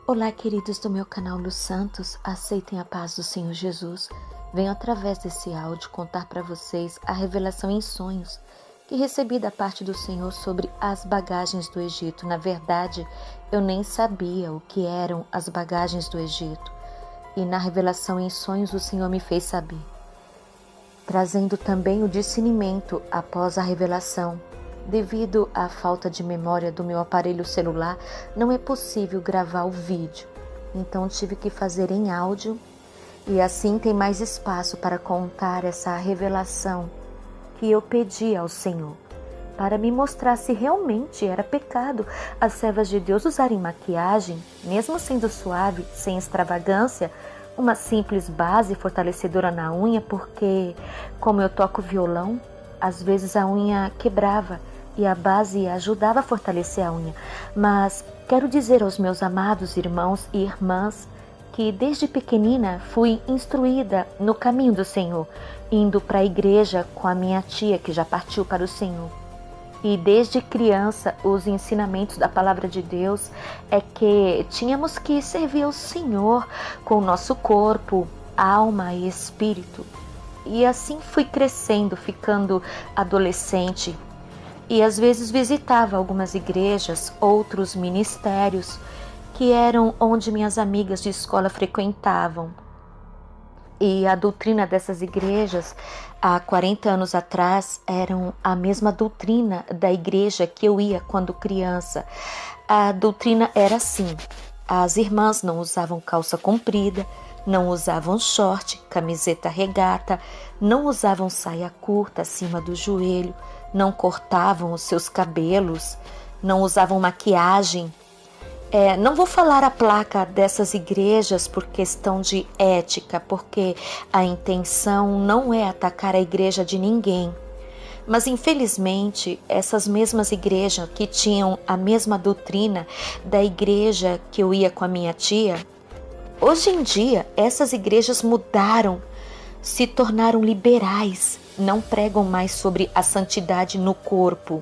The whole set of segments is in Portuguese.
Olá, queridos do meu canal Luz Santos, aceitem a paz do Senhor Jesus. Venho através desse áudio contar para vocês a revelação em sonhos que recebi da parte do Senhor sobre as bagagens do Egito. Na verdade, eu nem sabia o que eram as bagagens do Egito. E na revelação em sonhos o Senhor me fez saber, trazendo também o discernimento após a revelação. Devido à falta de memória do meu aparelho celular, não é possível gravar o vídeo, então tive que fazer em áudio e assim tem mais espaço para contar essa revelação que eu pedi ao Senhor, para me mostrar se realmente era pecado as servas de Deus usarem maquiagem, mesmo sendo suave, sem extravagância, uma simples base fortalecedora na unha, porque como eu toco violão, às vezes a unha quebrava e a base ajudava a fortalecer a unha. Mas quero dizer aos meus amados irmãos e irmãs que desde pequenina fui instruída no caminho do Senhor, indo para a igreja com a minha tia que já partiu para o Senhor. E desde criança os ensinamentos da palavra de Deus é que tínhamos que servir ao Senhor com o nosso corpo, alma e espírito. E assim fui crescendo, ficando adolescente. E às vezes visitava algumas igrejas, outros ministérios, que eram onde minhas amigas de escola frequentavam. E a doutrina dessas igrejas, há 40 anos atrás, eram a mesma doutrina da igreja que eu ia quando criança. A doutrina era assim: as irmãs não usavam calça comprida, não usavam short, camiseta regata, não usavam saia curta acima do joelho, não cortavam os seus cabelos, não usavam maquiagem. Não vou falar a placa dessas igrejas por questão de ética, porque a intenção não é atacar a igreja de ninguém. Mas infelizmente essas mesmas igrejas que tinham a mesma doutrina da igreja que eu ia com a minha tia, hoje em dia essas igrejas mudaram, se tornaram liberais, não pregam mais sobre a santidade no corpo.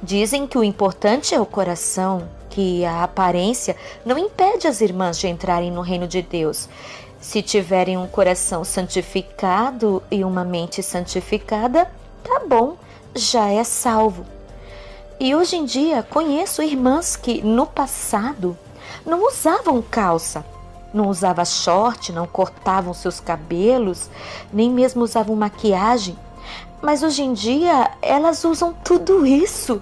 Dizem que o importante é o coração, que a aparência não impede as irmãs de entrarem no reino de Deus. Se tiverem um coração santificado e uma mente santificada, tá bom, já é salvo. E hoje em dia conheço irmãs que no passado não usavam calça, não usavam short, não cortavam seus cabelos, nem mesmo usavam maquiagem. Mas hoje em dia elas usam tudo isso.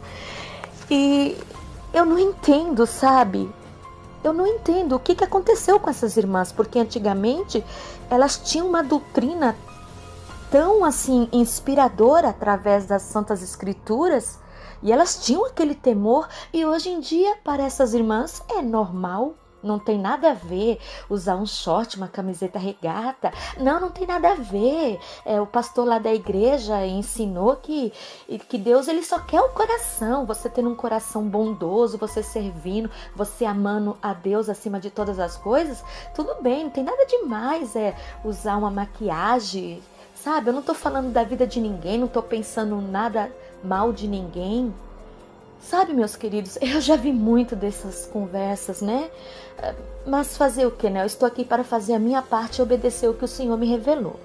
E eu não entendo, sabe? Eu não entendo o que aconteceu com essas irmãs, porque antigamente elas tinham uma doutrina tão assim inspiradora através das Santas Escrituras, e elas tinham aquele temor, e hoje em dia para essas irmãs é normal. Não tem nada a ver usar um short, uma camiseta regata. Não tem nada a ver. O pastor lá da igreja ensinou que Deus ele só quer o coração. Você tendo um coração bondoso, você servindo, você amando a Deus acima de todas as coisas, tudo bem, não tem nada demais usar uma maquiagem, sabe? Eu não tô falando da vida de ninguém, não tô pensando nada mal de ninguém. Sabe, meus queridos, eu já vi muito dessas conversas, né? Mas fazer o que, né? Eu estou aqui para fazer a minha parte e obedecer o que o Senhor me revelou.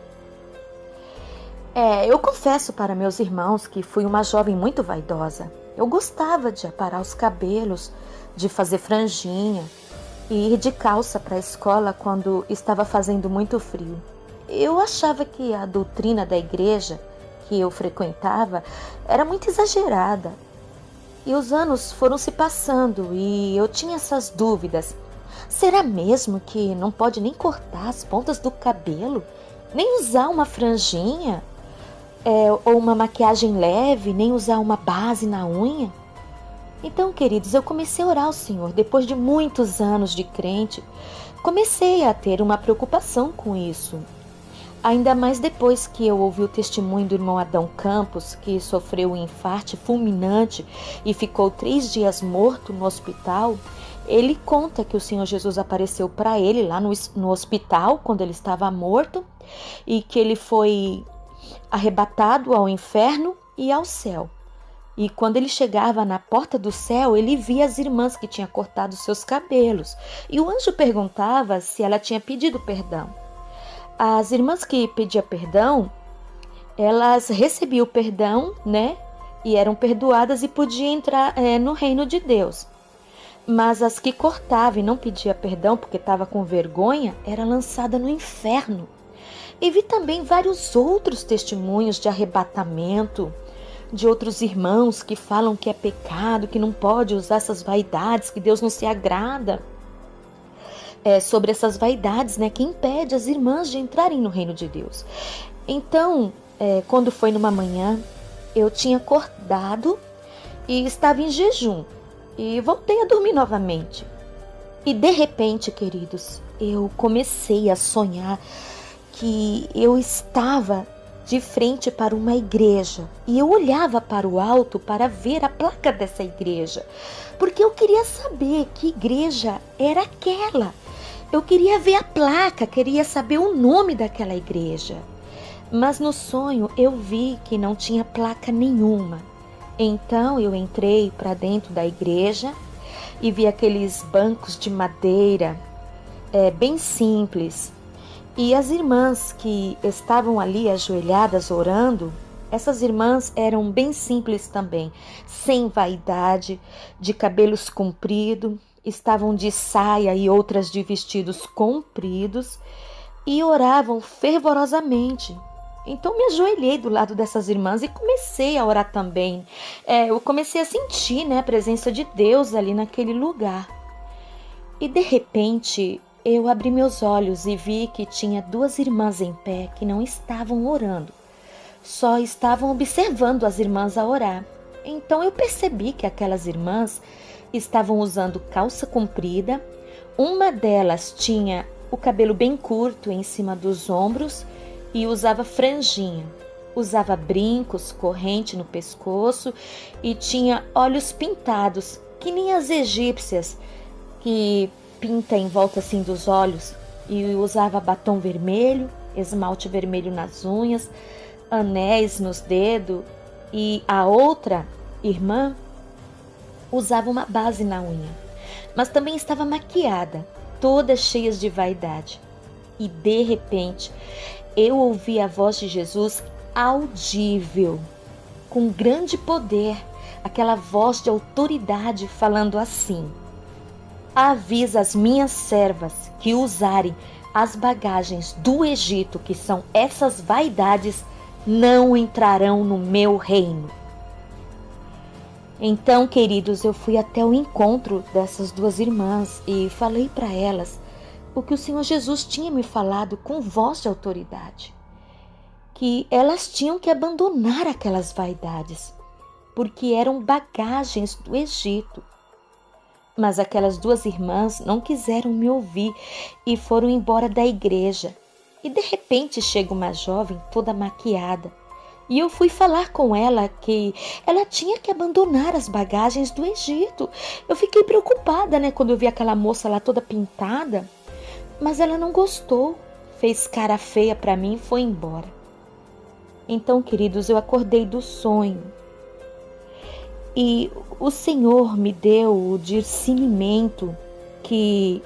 Eu confesso para meus irmãos que fui uma jovem muito vaidosa. Eu gostava de aparar os cabelos, de fazer franjinha e ir de calça para a escola quando estava fazendo muito frio. Eu achava que a doutrina da igreja que eu frequentava era muito exagerada. E os anos foram se passando e eu tinha essas dúvidas. Será mesmo que não pode nem cortar as pontas do cabelo? Nem usar uma franjinha? Ou uma maquiagem leve? Nem usar uma base na unha? Então, queridos, eu comecei a orar ao Senhor. Depois de muitos anos de crente, comecei a ter uma preocupação com isso. Ainda mais depois que eu ouvi o testemunho do irmão Adão Campos, que sofreu um infarto fulminante e ficou 3 dias morto no hospital. Ele conta que o Senhor Jesus apareceu para ele lá no hospital, quando ele estava morto, e que ele foi arrebatado ao inferno e ao céu. E quando ele chegava na porta do céu, ele via as irmãs que tinham cortado seus cabelos. E o anjo perguntava se ela tinha pedido perdão. As irmãs que pediam perdão, elas recebiam o perdão, né? E eram perdoadas e podiam entrar no reino de Deus. Mas as que cortavam e não pediam perdão porque estava com vergonha, era lançada no inferno. E vi também vários outros testemunhos de arrebatamento, de outros irmãos que falam que é pecado, que não pode usar essas vaidades, que Deus não se agrada. Sobre essas vaidades, né, que impede as irmãs de entrarem no reino de Deus. Então, quando foi numa manhã, eu tinha acordado e estava em jejum e voltei a dormir novamente. E de repente, queridos, eu comecei a sonhar que eu estava de frente para uma igreja e eu olhava para o alto para ver a placa dessa igreja, porque eu queria saber que igreja era aquela. Eu queria ver a placa, queria saber o nome daquela igreja. Mas no sonho eu vi que não tinha placa nenhuma. Então eu entrei para dentro da igreja e vi aqueles bancos de madeira, bem simples. E as irmãs que estavam ali ajoelhadas orando, essas irmãs eram bem simples também, sem vaidade, de cabelos compridos, estavam de saia e outras de vestidos compridos e oravam fervorosamente. Então me ajoelhei do lado dessas irmãs e comecei a orar também. Eu comecei a sentir, né, a presença de Deus ali naquele lugar. E de repente eu abri meus olhos e vi que tinha duas irmãs em pé que não estavam orando, só estavam observando as irmãs a orar. Então eu percebi que aquelas irmãs estavam usando calça comprida, uma delas tinha o cabelo bem curto em cima dos ombros e usava franjinha, usava brincos, corrente no pescoço e tinha olhos pintados, que nem as egípcias, que pinta em volta assim dos olhos, e usava batom vermelho, esmalte vermelho nas unhas, anéis nos dedos, e a outra irmã usava uma base na unha, mas também estava maquiada, todas cheias de vaidade. E de repente eu ouvi a voz de Jesus audível, com grande poder, aquela voz de autoridade falando assim: avisa as minhas servas que usarem as bagagens do Egito, que são essas vaidades, não entrarão no meu reino. Então, queridos, eu fui até o encontro dessas duas irmãs e falei para elas o que o Senhor Jesus tinha me falado com voz de autoridade, que elas tinham que abandonar aquelas vaidades, porque eram bagagens do Egito. Mas aquelas duas irmãs não quiseram me ouvir e foram embora da igreja. E de repente chega uma jovem toda maquiada. E eu fui falar com ela que ela tinha que abandonar as bagagens do Egito. Eu fiquei preocupada, né, quando eu vi aquela moça lá toda pintada. Mas ela não gostou, fez cara feia para mim e foi embora. Então, queridos, eu acordei do sonho. E o Senhor me deu o discernimento que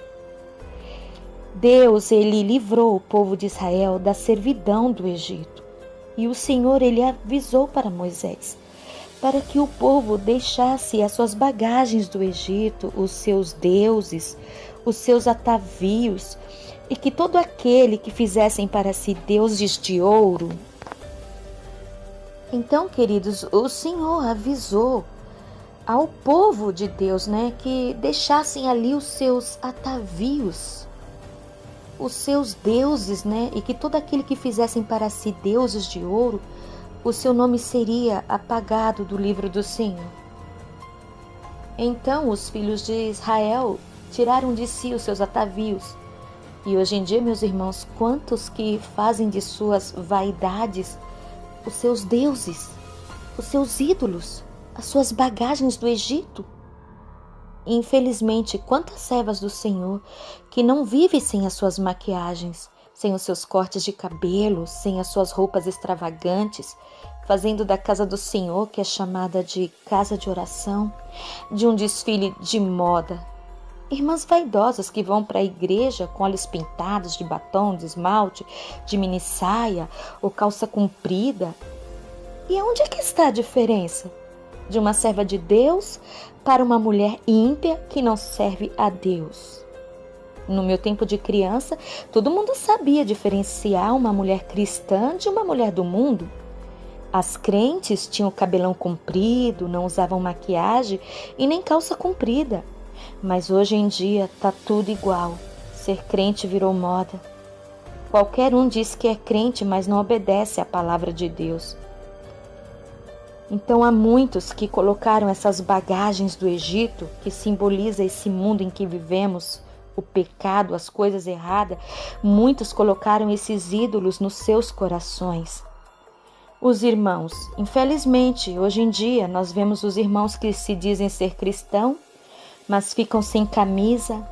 Deus, Ele livrou o povo de Israel da servidão do Egito. E o Senhor, Ele avisou para Moisés, para que o povo deixasse as suas bagagens do Egito, os seus deuses, os seus atavios, e que todo aquele que fizessem para si deuses de ouro. Então, queridos, o Senhor avisou ao povo de Deus, né, que deixassem ali os seus atavios, os seus deuses, né, e que todo aquele que fizessem para si deuses de ouro, o seu nome seria apagado do livro do Senhor. Então os filhos de Israel tiraram de si os seus atavios. E hoje em dia, meus irmãos, quantos que fazem de suas vaidades os seus deuses, os seus ídolos, as suas bagagens do Egito? Infelizmente, quantas servas do Senhor que não vivem sem as suas maquiagens, sem os seus cortes de cabelo, sem as suas roupas extravagantes, fazendo da casa do Senhor, que é chamada de casa de oração, de um desfile de moda. Irmãs vaidosas que vão para a igreja com olhos pintados de batom, de esmalte, de mini saia ou calça comprida. E onde é que está a diferença de uma serva de Deus para uma mulher ímpia que não serve a Deus? No meu tempo de criança, todo mundo sabia diferenciar uma mulher cristã de uma mulher do mundo. As crentes tinham o cabelão comprido, não usavam maquiagem e nem calça comprida. Mas hoje em dia tá tudo igual. Ser crente virou moda. Qualquer um diz que é crente, mas não obedece à palavra de Deus. Então há muitos que colocaram essas bagagens do Egito, que simboliza esse mundo em que vivemos, o pecado, as coisas erradas. Muitos colocaram esses ídolos nos seus corações. Os irmãos, infelizmente, hoje em dia nós vemos os irmãos que se dizem ser cristãos, mas ficam sem camisa,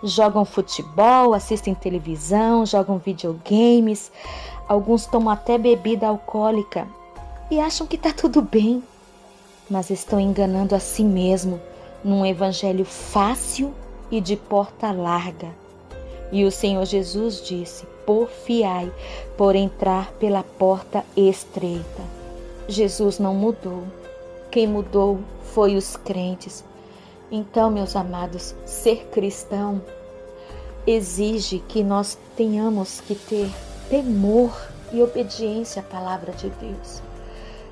jogam futebol, assistem televisão, jogam videogames, alguns tomam até bebida alcoólica e acham que está tudo bem, mas estão enganando a si mesmo num evangelho fácil e de porta larga. E o Senhor Jesus disse: porfiai por entrar pela porta estreita. Jesus não mudou. Quem mudou foi os crentes. Então, meus amados, ser cristão exige que nós tenhamos que ter temor e obediência à palavra de Deus.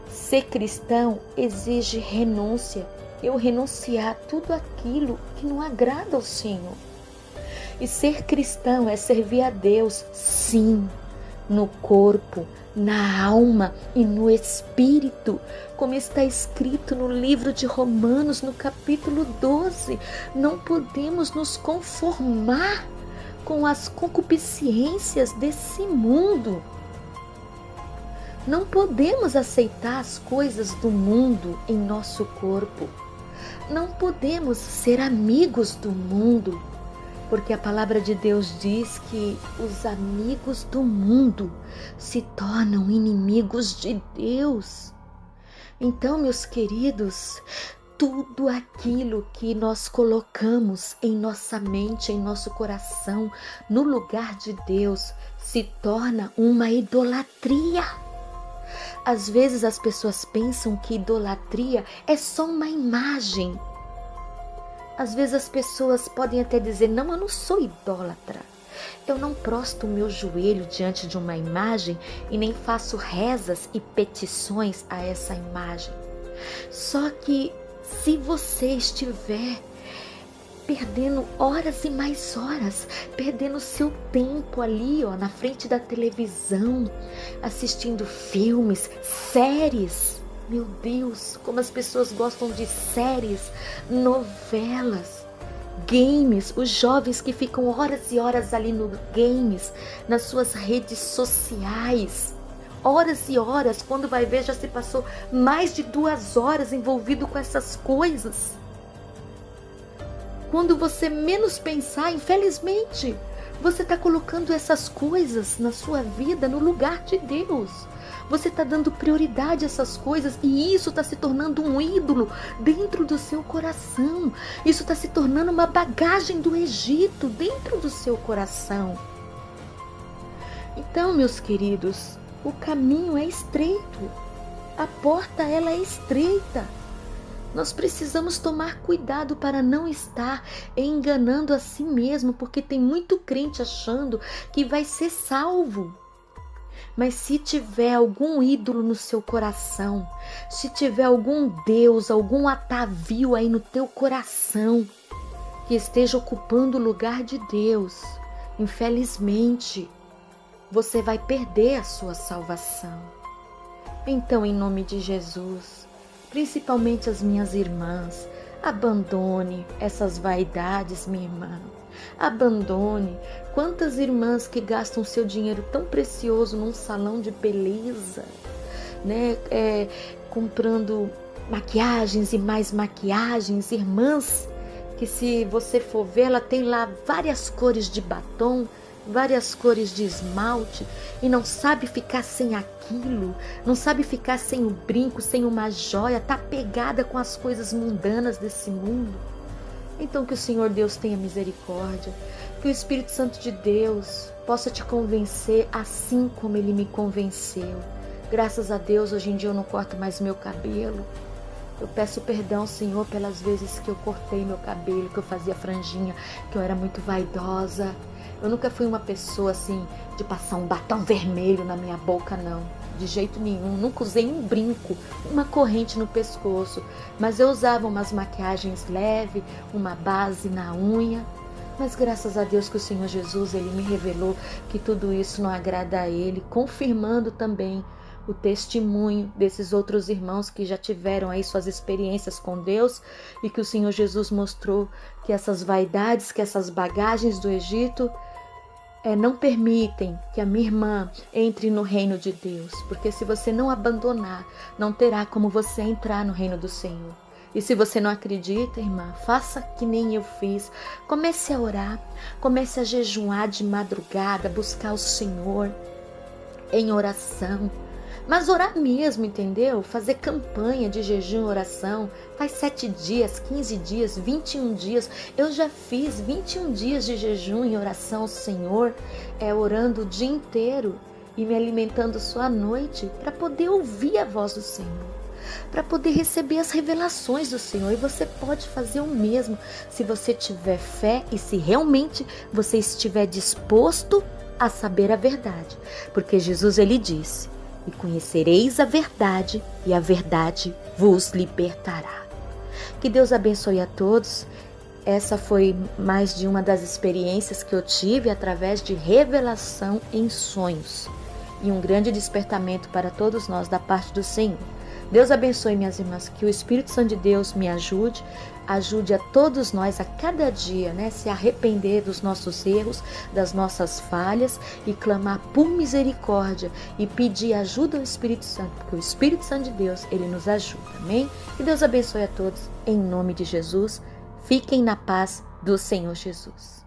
Ser cristão exige renúncia. Eu renunciar a tudo aquilo que não agrada ao Senhor. E ser cristão é servir a Deus, sim, no corpo, na alma e no espírito, como está escrito no livro de Romanos, no capítulo 12. Não podemos nos conformar com as concupiscências desse mundo. Não podemos aceitar as coisas do mundo em nosso corpo. Não podemos ser amigos do mundo. Porque a palavra de Deus diz que os amigos do mundo se tornam inimigos de Deus. Então, meus queridos, tudo aquilo que nós colocamos em nossa mente, em nosso coração, no lugar de Deus, se torna uma idolatria. Às vezes as pessoas pensam que idolatria é só uma imagem. Às vezes as pessoas podem até dizer: não, eu não sou idólatra. Eu não prosto o meu joelho diante de uma imagem e nem faço rezas e petições a essa imagem. Só que se você estiver perdendo horas e mais horas, perdendo seu tempo ali, na frente da televisão, assistindo filmes, séries. Meu Deus, como as pessoas gostam de séries, novelas, games, os jovens que ficam horas e horas ali no games, nas suas redes sociais. Horas e horas, quando vai ver já se passou mais de 2 horas envolvido com essas coisas. Quando você menos pensar, infelizmente, você está colocando essas coisas na sua vida no lugar de Deus. Você está dando prioridade a essas coisas e isso está se tornando um ídolo dentro do seu coração. Isso está se tornando uma bagagem do Egito dentro do seu coração. Então, meus queridos, o caminho é estreito. A porta, ela é estreita. Nós precisamos tomar cuidado para não estar enganando a si mesmo, porque tem muito crente achando que vai ser salvo. Mas se tiver algum ídolo no seu coração, se tiver algum Deus, algum atavio aí no teu coração, que esteja ocupando o lugar de Deus, infelizmente, você vai perder a sua salvação. Então, em nome de Jesus, principalmente as minhas irmãs, abandone essas vaidades, minha irmã. Abandone. Quantas irmãs que gastam seu dinheiro tão precioso num salão de beleza, né? Comprando maquiagens e mais maquiagens. Irmãs que, se você for ver, ela tem lá várias cores de batom, várias cores de esmalte e não sabe ficar sem aquilo, não sabe ficar sem o brinco, sem uma joia, tá pegada com as coisas mundanas desse mundo. Então que o Senhor Deus tenha misericórdia, que o Espírito Santo de Deus possa te convencer assim como Ele me convenceu. Graças a Deus, hoje em dia eu não corto mais meu cabelo. Eu peço perdão, Senhor, pelas vezes que eu cortei meu cabelo, que eu fazia franjinha, que eu era muito vaidosa. Eu nunca fui uma pessoa assim de passar um batom vermelho na minha boca, não. De jeito nenhum. Nunca usei um brinco, uma corrente no pescoço. Mas eu usava umas maquiagens leves, uma base na unha. Mas graças a Deus que o Senhor Jesus, Ele me revelou que tudo isso não agrada a Ele, confirmando também o testemunho desses outros irmãos que já tiveram aí suas experiências com Deus e que o Senhor Jesus mostrou que essas vaidades, que essas bagagens do Egito não permitem que a minha irmã entre no reino de Deus, porque se você não abandonar, não terá como você entrar no reino do Senhor. E se você não acredita, irmã, faça que nem eu fiz. Comece a orar, comece a jejuar de madrugada, buscar o Senhor em oração. Mas orar mesmo, entendeu? Fazer campanha de jejum e oração. Faz 7 dias, 15 dias, 21 dias. Eu já fiz 21 dias de jejum e oração ao Senhor, orando o dia inteiro e me alimentando só à noite para poder ouvir a voz do Senhor, para poder receber as revelações do Senhor. E você pode fazer o mesmo se você tiver fé e se realmente você estiver disposto a saber a verdade. Porque Jesus, Ele disse: e conhecereis a verdade, e a verdade vos libertará. Que Deus abençoe a todos. Essa foi mais de uma das experiências que eu tive através de revelação em sonhos. E um grande despertamento para todos nós da parte do Senhor. Deus abençoe, minhas irmãs, que o Espírito Santo de Deus me ajude a todos nós a cada dia, se arrepender dos nossos erros, das nossas falhas e clamar por misericórdia e pedir ajuda ao Espírito Santo, porque o Espírito Santo de Deus, Ele nos ajuda, amém? Que Deus abençoe a todos, em nome de Jesus. Fiquem na paz do Senhor Jesus.